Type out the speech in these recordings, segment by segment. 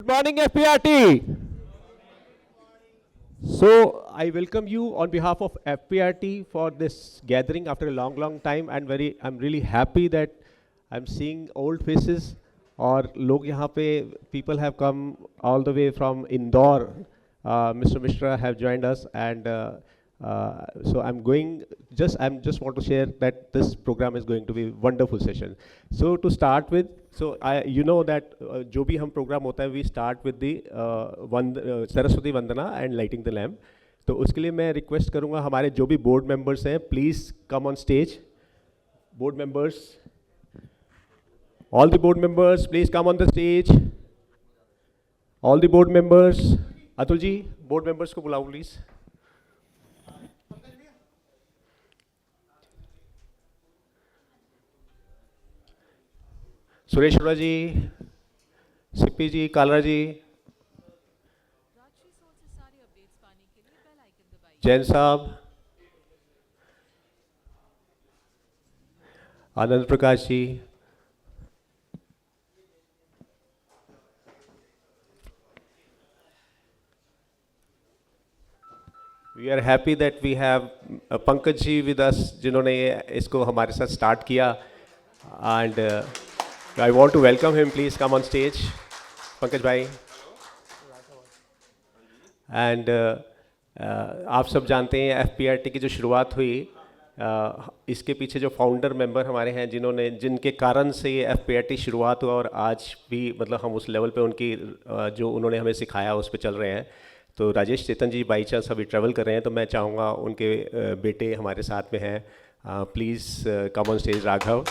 morning, FPRT. So I welcome you on behalf of FPRT for this gathering after a long, long time, and I'm really happy that I'm seeing old faces. और लोग यहाँ पे people have come all the way from Indore. Mr. Mishra have joined us, and so I'm just want to share that this program is going to be wonderful session. So to start with, so you know that जो भी हम program होता है, we start with the Saraswati Vandana and lighting the lamp. तो उसके लिए मैं request करूँगा हमारे जो भी board members हैं, please come on stage. Board members, all the board members, please come on the stage. All the board members, Atul ji, board members को बुलाओ please. सुरेश्वरा ji, Sippy ji, Kalra ji, Jain sahab, Anand Prakash ji, we are happy that we have Pankaj ji with us, जिन्होंने इसको हमारे साथ start किया. And I want to welcome him. Please come on stage, Pankaj bhai. And आप सब जानते हैं FPRT की जो शुरुआत हुई, इसके पीछे जो फाउंडर मेंबर हमारे हैं जिनके कारण से ये FPRT शुरुआत हुआ और आज भी मतलब हम उस लेवल पे उनकी जो उन्होंने हमें सिखाया उस पर चल रहे हैं. तो राजेश चेतन जी बाई चांस अभी ट्रैवल कर रहे हैं, तो मैं चाहूँगा उनके बेटे हमारे साथ में हैं. Please come on stage Raghav.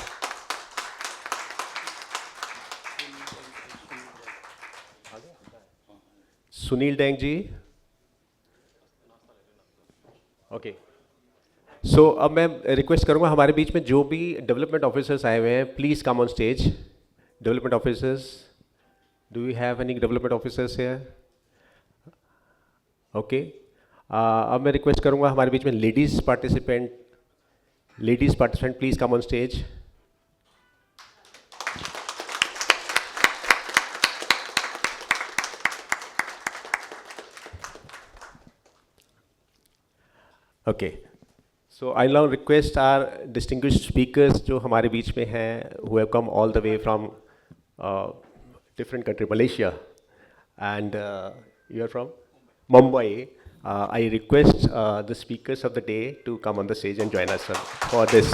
Sunil Dang ji. Okay. So अब मैं रिक्वेस्ट करूंगा हमारे बीच में जो भी डेवलपमेंट ऑफिसर्स आए हुए हैं, please come on stage. Development officers, do you have any development officers here? Okay. अब मैं रिक्वेस्ट करूंगा हमारे बीच में ladies participant, please come on stage. Okay, so I now request our distinguished speakers जो हमारे बीच में हैं, who have come all the way from different country, Malaysia, and you are from Mumbai. I request the speakers of the day to come on the stage and join us for this.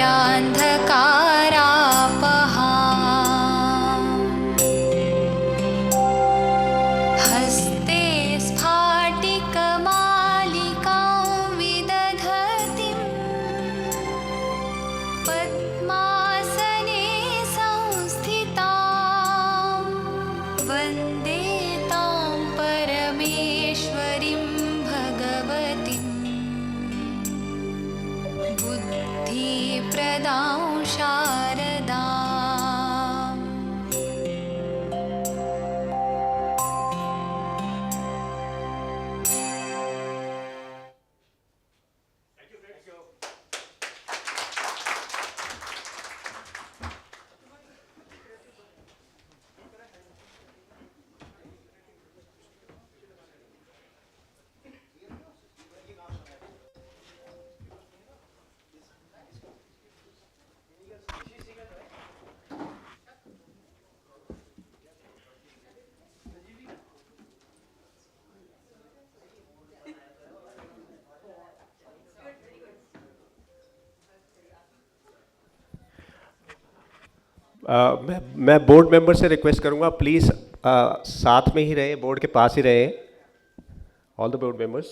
अज्ञानामृतमश्नुतेऽन्धकारापहा हस्ते स्फाटिकमालिकां विदधतीं पद्मासने संस्थितां वन्दे तां परमेश्वरीं भगवतीं बुद्धिप्रदां शारदाम्। मैं board member से request करूंगा, please साथ में ही रहे, board के पास ही रहे, all the board members.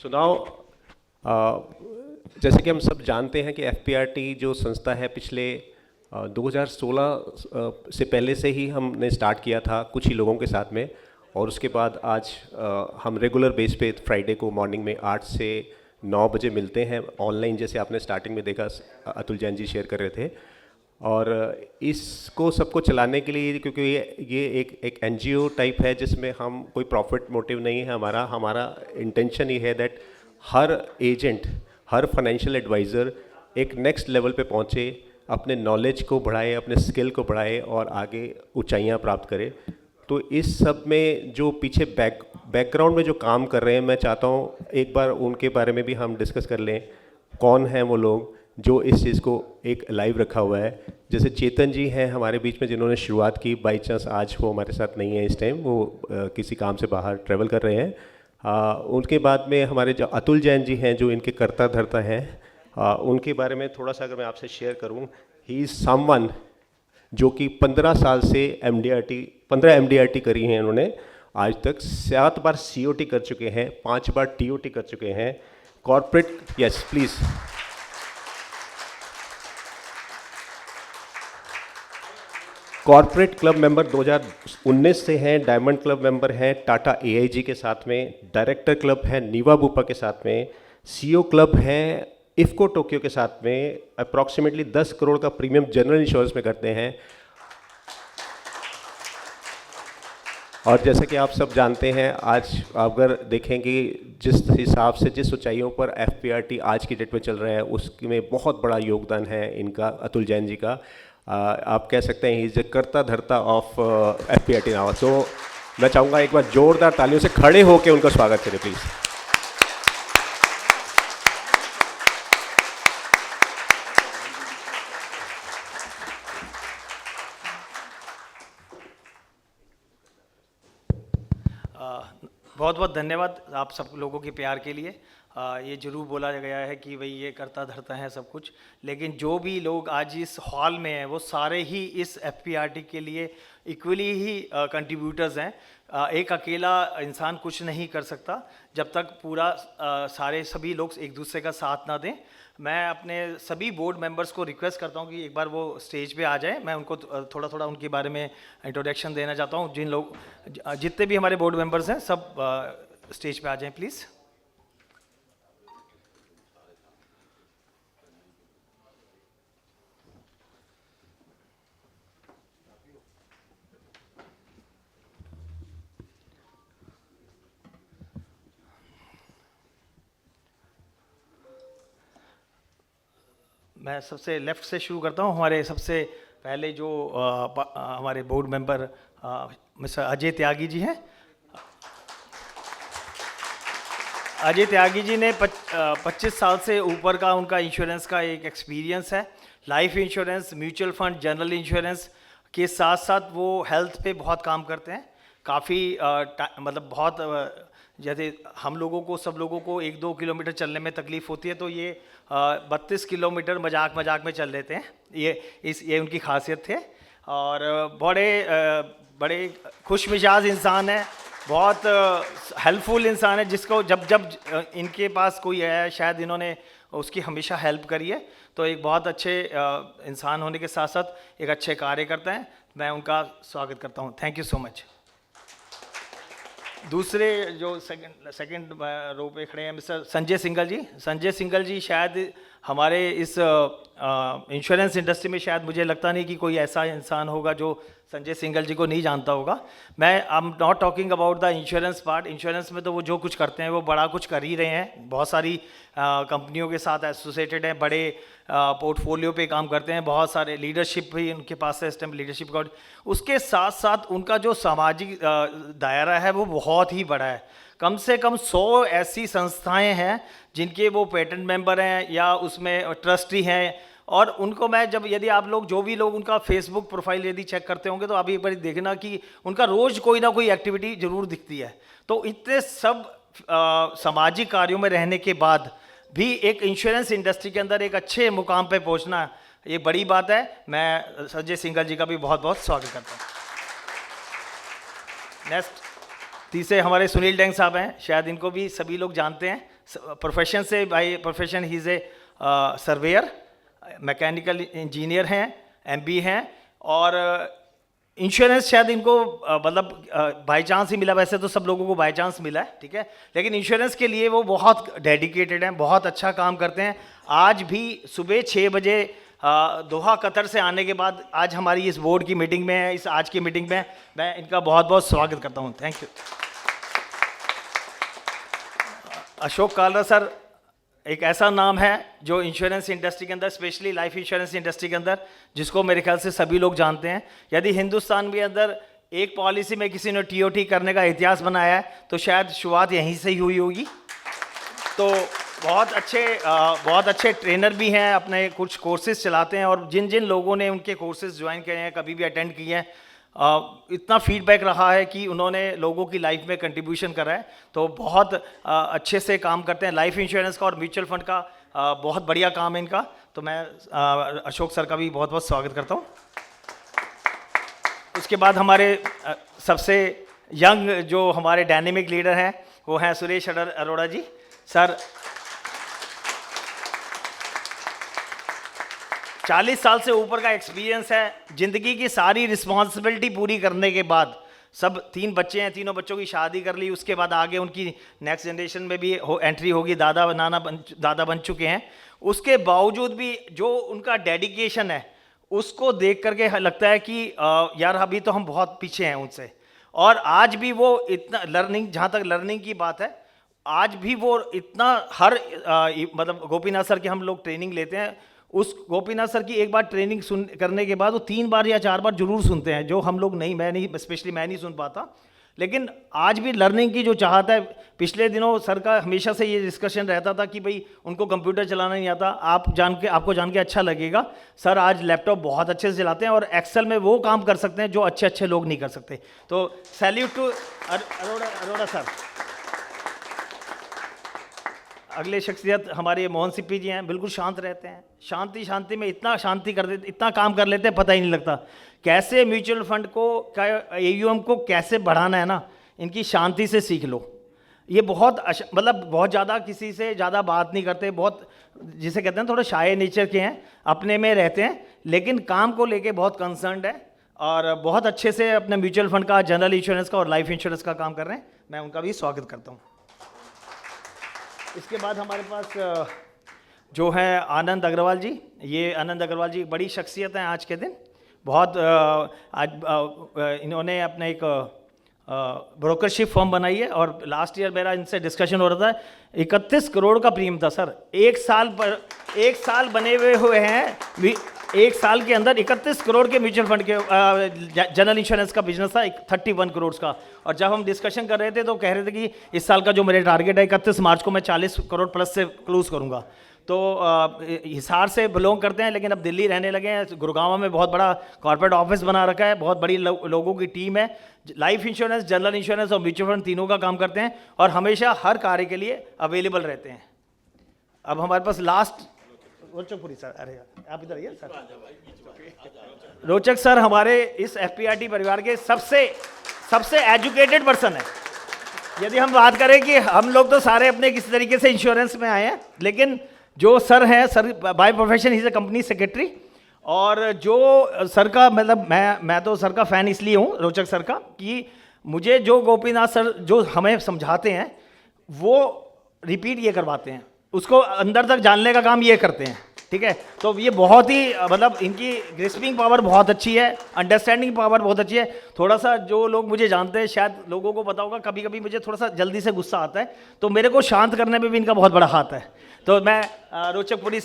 So now जैसे कि हम सब जानते हैं कि FPRT जो संस्था है पिछले 2016 से पहले से ही हमने स्टार्ट किया था कुछ ही लोगों के साथ में, और उसके बाद आज हम रेगुलर बेस पे फ्राइडे को मॉर्निंग में 8 से 9 बजे मिलते हैं ऑनलाइन, जैसे आपने स्टार्टिंग में देखा अतुल जैन जी शेयर कर रहे थे। और इसको सबको चलाने के लिए, क्योंकि ये एक NGO टाइप है जिसमें हम कोई प्रॉफिट मोटिव नहीं है हमारा इंटेंशन ये है दैट हर एजेंट, हर फाइनेंशियल एडवाइज़र एक नेक्स्ट लेवल पे पहुँचे, अपने नॉलेज को बढ़ाए, अपने स्किल को बढ़ाए और आगे ऊंचाइयां प्राप्त करे। तो इस सब में जो पीछे बैकग्राउंड में जो काम कर रहे हैं, मैं चाहता हूँ एक बार उनके बारे में भी हम डिस्कस कर लें। कौन हैं वो लोग जो इस चीज़ को एक लाइव रखा हुआ है? जैसे चेतन जी हैं हमारे बीच में जिन्होंने शुरुआत की, बाई चांस आज वो हमारे साथ नहीं है इस टाइम, वो किसी काम से बाहर ट्रैवल कर रहे हैं। उनके बाद में हमारे जो अतुल जैन जी हैं जो इनके कर्ता धर्ता हैं, उनके बारे में थोड़ा सा अगर मैं आपसे शेयर करूं, ही इज़ समवन जो कि 15 साल से पंद्रह MDRT करी हैं इन्होंने आज तक, 7 बार COT कर चुके हैं, 5 बार TOT कर चुके हैं, corporate, yes please, corporate club member 2019 से हैं, डायमंड क्लब मेंबर हैं टाटा AIG के साथ में, डायरेक्टर क्लब है नीवा बुपा के साथ में, CEO क्लब हैं इफ़को टोक्यो के साथ में, अप्रॉक्सीमेटली 10 करोड़ का प्रीमियम जनरल इंश्योरेंस में करते हैं। और जैसे कि आप सब जानते हैं, आज अगर देखेंगे जिस हिसाब से जिस ऊंचाइयों पर FPRT आज की डेट में चल रहा है, उसमें बहुत बड़ा योगदान है इनका, अतुल जैन जी का। आप कह सकते हैं ही इज कर्ता धर्ता ऑफ FPRT नाउ। तो मैं चाहूँगा एक बार जोरदार तालियों से खड़े होकर उनका स्वागत करें प्लीज़। बहुत बहुत धन्यवाद आप सब लोगों के प्यार के लिए। ये जरूर बोला गया है कि भाई ये करता धरता है सब कुछ, लेकिन जो भी लोग आज इस हॉल में हैं वो सारे ही इस FPRT के लिए इक्वली ही कंट्रीब्यूटर्स हैं। एक अकेला इंसान कुछ नहीं कर सकता जब तक पूरा सारे सभी लोग एक दूसरे का साथ ना दें। मैं अपने सभी बोर्ड मेंबर्स को रिक्वेस्ट करता हूं कि एक बार वो स्टेज पे आ जाएं। मैं उनको थोड़ा थोड़ा उनके बारे में इंट्रोडक्शन देना चाहता हूं। जितने भी हमारे बोर्ड मेंबर्स हैं सब स्टेज पे आ जाएं प्लीज़। मैं सबसे लेफ़्ट से शुरू करता हूँ। हमारे सबसे पहले जो हमारे board member mister Ajay Tyagi ji हैं। अजय त्यागी जी ने 25 साल से ऊपर का उनका इंश्योरेंस का एक एक्सपीरियंस है। Life insurance, mutual fund, general insurance के साथ साथ वो हेल्थ पे बहुत काम करते हैं। काफ़ी मतलब बहुत जैसे हम लोगों को, सब लोगों को 1-2 किलोमीटर चलने में तकलीफ़ होती है, तो ये 32 किलोमीटर मजाक मजाक में चल लेते हैं। ये उनकी खासियत थे। और बड़े खुश मिजाज इंसान है, बहुत हेल्पफुल इंसान है, जिसको जब जब इनके पास कोई है, शायद इन्होंने उसकी हमेशा हेल्प करी है। तो एक बहुत अच्छे इंसान होने के साथ साथ एक अच्छे कार्य करते हैं। मैं उनका स्वागत करता हूँ। Thank you so much. दूसरे जो सेकंड रो पे खड़े हैं मिस्टर संजय सिंघल जी। संजय सिंघल जी शायद हमारे इस इंश्योरेंस इंडस्ट्री में शायद मुझे लगता नहीं कि कोई ऐसा इंसान होगा जो संजय सिंघल जी को नहीं जानता होगा। I am not talking about the insurance part. Insurance में तो वो जो कुछ करते हैं वो बड़ा कुछ कर ही रहे हैं, बहुत सारी कंपनियों के साथ एसोसिएटेड हैं, बड़े पोर्टफोलियो पे काम करते हैं, बहुत सारे लीडरशिप भी उनके पास है इस टाइम, लीडरशिप का। उसके साथ साथ उनका जो सामाजिक दायरा है वो बहुत ही बड़ा है। कम से कम 100 ऐसी संस्थाएं हैं जिनके वो पेटेंट मेंबर हैं या उसमें ट्रस्टी हैं। और उनको मैं यदि आप लोग जो भी लोग उनका फेसबुक प्रोफाइल यदि चेक करते होंगे तो अभी एक बार देखना कि उनका रोज़ कोई ना कोई एक्टिविटी जरूर दिखती है। तो इतने सब सामाजिक कार्यों में रहने के बाद भी एक इंश्योरेंस इंडस्ट्री के अंदर एक अच्छे मुकाम पे पहुंचना ये बड़ी बात है। मैं संजय सिंघल जी का भी बहुत बहुत स्वागत करता हूँ। नेक्स्ट तीसरे हमारे सुनील डेंग साहब हैं। शायद इनको भी सभी लोग जानते हैं। प्रोफेशन से, by profession he is a surveyor, mechanical engineer हैं, MBA हैं। और इंश्योरेंस शायद इनको मतलब बाय चांस ही मिला, वैसे तो सब लोगों को बाय चांस मिला है, ठीक है, लेकिन इंश्योरेंस के लिए वो बहुत डेडिकेटेड हैं, बहुत अच्छा काम करते हैं। आज भी सुबह 6 बजे दोहा कतर से आने के बाद आज हमारी इस बोर्ड की मीटिंग में, इस आज की मीटिंग में मैं इनका बहुत बहुत स्वागत करता हूँ। Thank you. Ashok Kalra sir एक ऐसा नाम है जो इंश्योरेंस इंडस्ट्री के अंदर, स्पेशली लाइफ इंश्योरेंस इंडस्ट्री के अंदर, जिसको मेरे ख्याल से सभी लोग जानते हैं। यदि हिंदुस्तान के अंदर एक पॉलिसी में किसी ने TOT करने का इतिहास बनाया है तो शायद शुरुआत यहीं से ही हुई होगी। तो बहुत अच्छे ट्रेनर भी हैं, अपने कुछ कोर्सेज चलाते हैं, और जिन जिन लोगों ने उनके कोर्सेज ज्वाइन किए हैं, कभी भी अटेंड किए हैं, इतना फीडबैक रहा है कि उन्होंने लोगों की लाइफ में कंट्रीब्यूशन करा है। तो बहुत अच्छे से काम करते हैं। लाइफ इंश्योरेंस का और म्यूचुअल फंड का बहुत बढ़िया काम है इनका। तो मैं अशोक सर का भी बहुत बहुत स्वागत करता हूँ। उसके बाद हमारे सबसे यंग जो हमारे डायनेमिक लीडर हैं वो हैं सुरेश अरोड़ा जी। सर 40 साल से ऊपर का एक्सपीरियंस है। ज़िंदगी की सारी रिस्पॉन्सिबिलिटी पूरी करने के बाद, सब 3 बच्चे हैं, तीनों बच्चों की शादी कर ली, उसके बाद आगे उनकी नेक्स्ट जनरेशन में भी एंट्री होगी, दादा बन चुके हैं। उसके बावजूद भी जो उनका डेडिकेशन है उसको देख करके लगता है कि यार अभी तो हम बहुत पीछे हैं उनसे। और आज भी वो इतना लर्निंग, जहाँ तक लर्निंग की बात है, आज भी वो इतना मतलब गोपीनाथ सर की हम लोग ट्रेनिंग लेते हैं, उस गोपीनाथ सर की एक बार ट्रेनिंग करने के बाद वो 3 बार या 4 बार जरूर सुनते हैं, जो हम लोग स्पेशली मैं नहीं सुन पाता। लेकिन आज भी लर्निंग की जो चाहत है, पिछले दिनों सर का हमेशा से ये डिस्कशन रहता था कि भाई उनको कंप्यूटर चलाना नहीं आता। आपको जान के अच्छा लगेगा, सर आज लैपटॉप बहुत अच्छे से चलाते हैं और एक्सेल में वो काम कर सकते हैं जो अच्छे लोग नहीं कर सकते। तो सैल्यूट टू अरोड़ा सर। अगले शख्सियत हमारे मोहन सिप्पी जी हैं। बिल्कुल शांत रहते हैं, शांति में इतना इतना काम कर लेते हैं, पता ही नहीं लगता। कैसे म्यूचुअल फंड को AUM को कैसे बढ़ाना है ना, इनकी शांति से सीख लो। ये मतलब बहुत ज़्यादा किसी से ज़्यादा बात नहीं करते, बहुत जिसे कहते हैं थोड़ा शाय नेचर के हैं, अपने में रहते हैं, लेकिन काम को लेके बहुत कंसर्न्ड है और बहुत अच्छे से अपने म्यूचुअल फंड का, जनरल इंश्योरेंस का और लाइफ इंश्योरेंस का काम कर रहे हैं। मैं उनका भी स्वागत करता हूँ। इसके बाद हमारे पास जो है आनंद अग्रवाल जी। ये आनंद अग्रवाल जी बड़ी शख्सियत हैं आज के दिन। बहुत आज इन्होंने अपने एक ब्रोकरशिप फर्म बनाई है और लास्ट ईयर मेरा इनसे डिस्कशन हो रहा था, 31 करोड़ का प्रीमियम था सर। एक साल बने हुए हैं, 1 साल के अंदर 31 करोड़ के म्यूचुअल फंड के जनरल इंश्योरेंस का बिजनेस था, 31 करोड़ का। और जब हम डिस्कशन कर रहे थे तो कह रहे थे कि इस साल का जो मेरे टारगेट है 31 मार्च को मैं 40 करोड़ प्लस से क्लोज करूंगा। तो हिसार से बिलोंग करते हैं, लेकिन अब दिल्ली रहने लगे हैं। गुड़गांव में बहुत बड़ा कॉर्पोरेट ऑफिस बना रखा है, बहुत बड़ी लोगों की टीम है। लाइफ इंश्योरेंस, जनरल इंश्योरेंस और म्यूचुअल फंड तीनों का काम करते हैं और हमेशा हर कार्य के लिए अवेलेबल रहते हैं। अब हमारे पास लास्ट रोचकपुरी सर, अरे आप इधर आइए सर। रोचक सर हमारे इस एफपीआरटी परिवार के सबसे एजुकेटेड पर्सन है। यदि हम बात करें कि हम लोग तो सारे अपने किसी तरीके से इंश्योरेंस में आए हैं, लेकिन जो सर हैं, sir by profession he is a company secretary, और जो सर का मतलब मैं तो सर का फ़ैन इसलिए हूँ, रोचक सर का, कि मुझे जो गोपीनाथ सर जो हमें समझाते हैं वो रिपीट ये करवाते हैं, उसको अंदर तक जानने का काम ये करते हैं, ठीक है। तो ये बहुत ही मतलब इनकी ग्रिस्पिंग पावर बहुत अच्छी है, अंडरस्टैंडिंग पावर बहुत अच्छी है। थोड़ा सा जो लोग मुझे जानते हैं, शायद लोगों को पता होगा, कभी कभी मुझे थोड़ा सा जल्दी से गुस्सा आता है, तो मेरे को शांत करने में भी इनका बहुत बड़ा हाथ है। तो मैं रोचकपुरी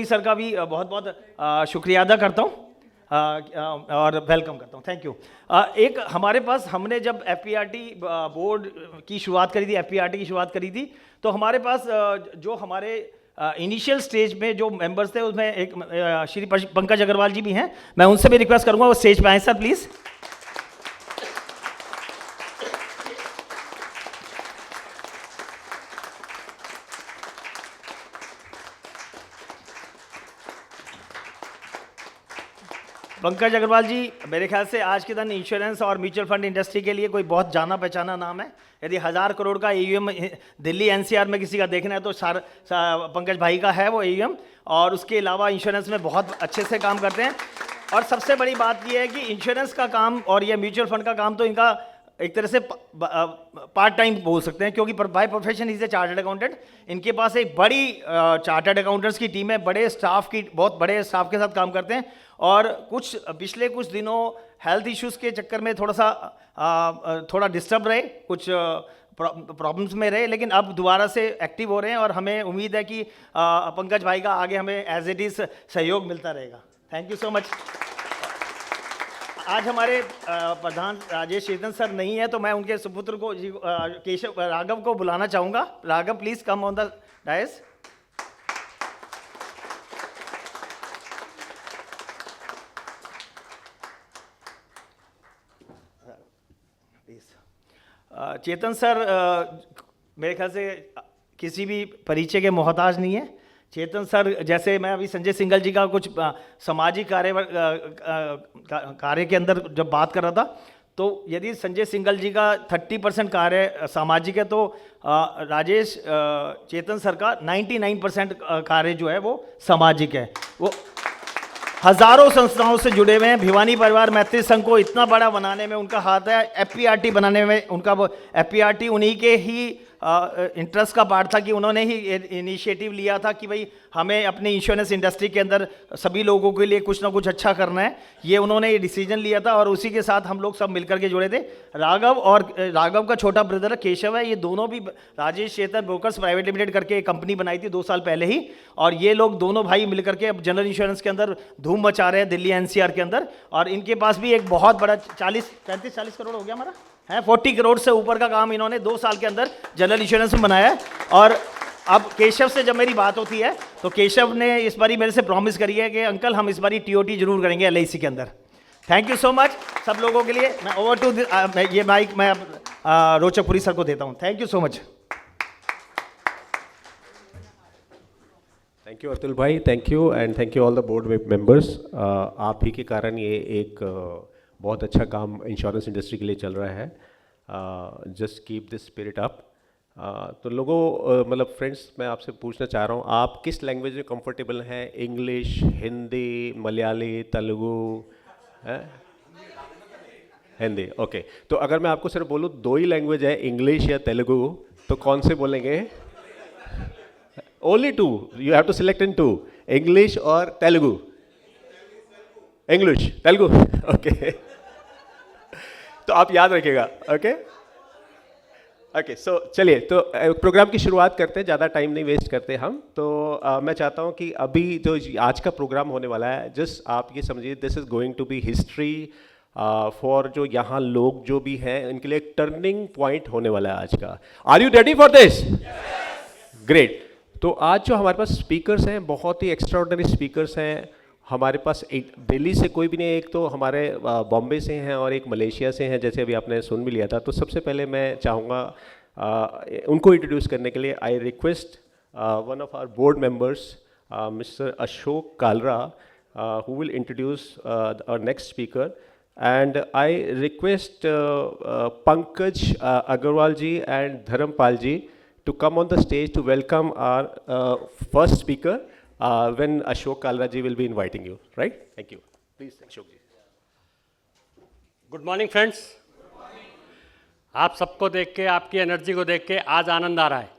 सर का भी बहुत बहुत शुक्रिया अदा करता हूँ और वेलकम करता हूँ, थैंक यू। एक हमारे पास, हमने जब एफपीआरटी बोर्ड की शुरुआत करी थी, एफपीआरटी की शुरुआत करी थी, तो हमारे पास जो हमारे इनिशियल स्टेज में जो मेंबर्स थे, उसमें एक श्री पंकज अग्रवाल जी भी हैं। मैं उनसे भी रिक्वेस्ट करूँगा वो स्टेज पे आएँ सर प्लीज़। पंकज अग्रवाल जी मेरे ख्याल से आज के दिन इंश्योरेंस और म्यूचुअल फंड इंडस्ट्री के लिए कोई बहुत जाना पहचाना नाम है। यदि 1000 करोड़ का AUM दिल्ली NCR में किसी का देखना है तो पंकज भाई का है वो AUM, और उसके अलावा इंश्योरेंस में बहुत अच्छे से काम करते हैं। और सबसे बड़ी बात ये है कि इंश्योरेंस का काम और ये म्यूचुअल फंड का काम तो इनका एक तरह से पार्ट टाइम बोल सकते हैं, क्योंकि by profession is a chartered accountant. इनके पास एक बड़ी चार्टर्ड अकाउंटेंट्स की टीम है, बहुत बड़े स्टाफ के साथ काम करते हैं। और पिछले कुछ दिनों हेल्थ इश्यूज़ के चक्कर में थोड़ा डिस्टर्ब रहे, कुछ प्रॉब्लम्स में रहे, लेकिन अब दोबारा से एक्टिव हो रहे हैं और हमें उम्मीद है कि पंकज भाई का आगे हमें एज इट इज़ सहयोग मिलता रहेगा। Thank you so much. आज हमारे प्रधान राजेश चेतन सर नहीं है, तो मैं उनके सुपुत्र को केशव राघव को बुलाना चाहूँगा। Raghav please come on the dais. Chetan sir मेरे ख्याल से किसी भी परिचय के मोहताज नहीं है। चेतन सर जैसे मैं अभी संजय सिंघल जी का कुछ सामाजिक कार्य के अंदर जब बात कर रहा था, तो यदि संजय सिंघल जी का 30% कार्य सामाजिक है, तो राजेश चेतन सर का 99% कार्य जो है वो सामाजिक है। वो हजारों संस्थाओं से जुड़े हुए हैं। भिवानी परिवार मैत्री संघ को इतना बड़ा बनाने में उनका हाथ है, एफपीआरटी बनाने में उनका, वो एफपीआरटी उन्हीं के ही इंटरेस्ट का पार्ट था कि उन्होंने ही इनिशिएटिव लिया था कि भाई हमें अपनी इंश्योरेंस इंडस्ट्री के अंदर सभी लोगों के लिए कुछ ना कुछ अच्छा करना है। ये उन्होंने ये डिसीजन लिया था और उसी के साथ हम लोग सब मिलकर के जुड़े थे। राघव का छोटा ब्रदर केशव है, ये दोनों भी राजेश चेतन ब्रोकर्स प्राइवेट लिमिटेड करके एक कंपनी बनाई थी 2 साल पहले ही, और ये लोग दोनों भाई मिलकर के अब जनरल इंश्योरेंस के अंदर धूम मचा रहे हैं दिल्ली NCR के अंदर। और इनके पास भी एक बहुत बड़ा 35-40 करोड़ हो गया हमारा है, 40 करोड़ से ऊपर का काम इन्होंने 2 साल के अंदर जनरल इंश्योरेंस में बनाया है। और अब केशव से जब मेरी बात होती है तो केशव ने इस बारी मेरे से प्रॉमिस करी है कि अंकल हम इस बारी TOT जरूर करेंगे LIC के अंदर। थैंक यू सो मच सब लोगों के लिए। मैं ओवर टू ये माइक मैं रोचकपुरी सर को देता हूँ। Thank you so much. Thank you Atul भाई, thank you and thank you all the board members. आप ही के कारण ये एक बहुत अच्छा काम इंश्योरेंस इंडस्ट्री के लिए चल रहा है। Just keep this spirit up. तो लोगों मतलब फ्रेंड्स, मैं आपसे पूछना चाह रहा हूँ, आप किस लैंग्वेज में कंफर्टेबल हैं? इंग्लिश, हिंदी, मलयाली, तेलुगु? हिंदी, ओके। तो अगर मैं आपको सिर्फ बोलूँ 2 ही लैंग्वेज है, इंग्लिश या तेलुगु, तो कौन से बोलेंगे? Only 2, you have to select in 2, English और तेलुगु। English, Telugu, okay. तो आप याद रखिएगा, ओके ओके। सो चलिए, तो प्रोग्राम की शुरुआत करते हैं, ज़्यादा टाइम नहीं वेस्ट करते हम। तो मैं चाहता हूँ कि अभी जो आज का प्रोग्राम होने वाला है, जस्ट आप ये समझिए this is going to be history for जो यहाँ लोग जो भी हैं, इनके लिए एक टर्निंग पॉइंट होने वाला है आज का। Are you ready for this? Great. तो आज जो हमारे पास स्पीकर्स हैं बहुत ही एक्स्ट्राऑर्डिनरी स्पीकर्स हैं। हमारे पास एक दिल्ली से कोई भी नहीं, एक तो हमारे बॉम्बे से हैं और एक मलेशिया से हैं, जैसे अभी आपने सुन भी लिया था। तो सबसे पहले मैं चाहूँगा उनको इंट्रोड्यूस करने के लिए I request one of our board members mister Ashok Kalra who will introduce our next speaker, and I request Pankaj Agarwal ji and Dharampal ji to come on the stage to welcome our first speaker when Ashok Kalra ji will be inviting you, right? Thank you. Please, Ashok ji. Good morning friends. आप सबको देख के, आपकी energy को देख के आज आनंद आ रहा है।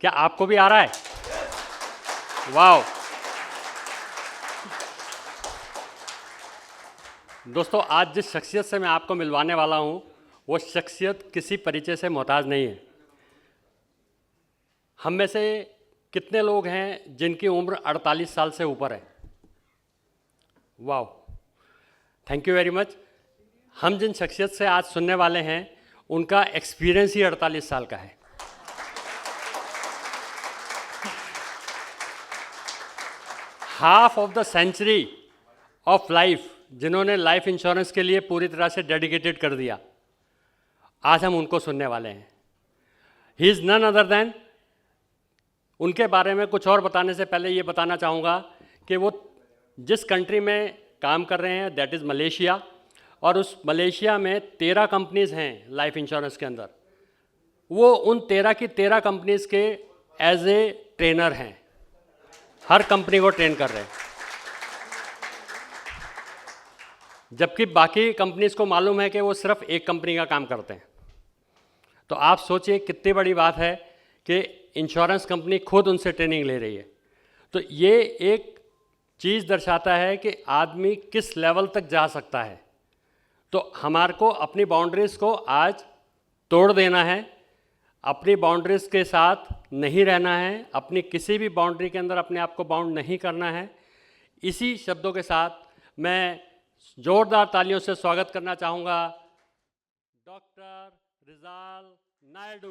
क्या आपको भी आ रहा है? वाओ। दोस्तों, आज जिस शख्सियत से मैं आपको मिलवाने वाला हूँ वो शख्सियत किसी परिचय से मोहताज नहीं है। हम में से कितने लोग हैं जिनकी उम्र 48 साल से ऊपर है? Wow, thank you very much. हम जिन शख्सियत से आज सुनने वाले हैं उनका एक्सपीरियंस ही 48 साल का है। Half of the century of life जिन्होंने लाइफ इंश्योरेंस के लिए पूरी तरह से डेडिकेटेड कर दिया, आज हम उनको सुनने वाले हैं। He is none other than, उनके बारे में कुछ और बताने से पहले ये बताना चाहूँगा कि वो जिस कंट्री में काम कर रहे हैं दैट इज़ मलेशिया, और उस मलेशिया में 13 कंपनीज़ हैं लाइफ इंश्योरेंस के अंदर। वो उन 13 की 13 कंपनीज़ के एज ए ट्रेनर हैं, हर कंपनी को ट्रेन कर रहे हैं, जबकि बाकी कंपनीज़ को मालूम है कि वो सिर्फ एक कंपनी का काम करते हैं। तो आप सोचिए कितनी बड़ी बात है कि इंश्योरेंस कंपनी खुद उनसे ट्रेनिंग ले रही है। तो ये एक चीज़ दर्शाता है कि आदमी किस लेवल तक जा सकता है। तो हमारे को अपनी बाउंड्रीज़ को आज तोड़ देना है, अपनी बाउंड्रीज़ के साथ नहीं रहना है, अपनी किसी भी बाउंड्री के अंदर अपने आप को बाउंड नहीं करना है। इसी शब्दों के साथ मैं जोरदार तालियों से स्वागत करना चाहूँगा डॉक्टर रिजाल नायडू।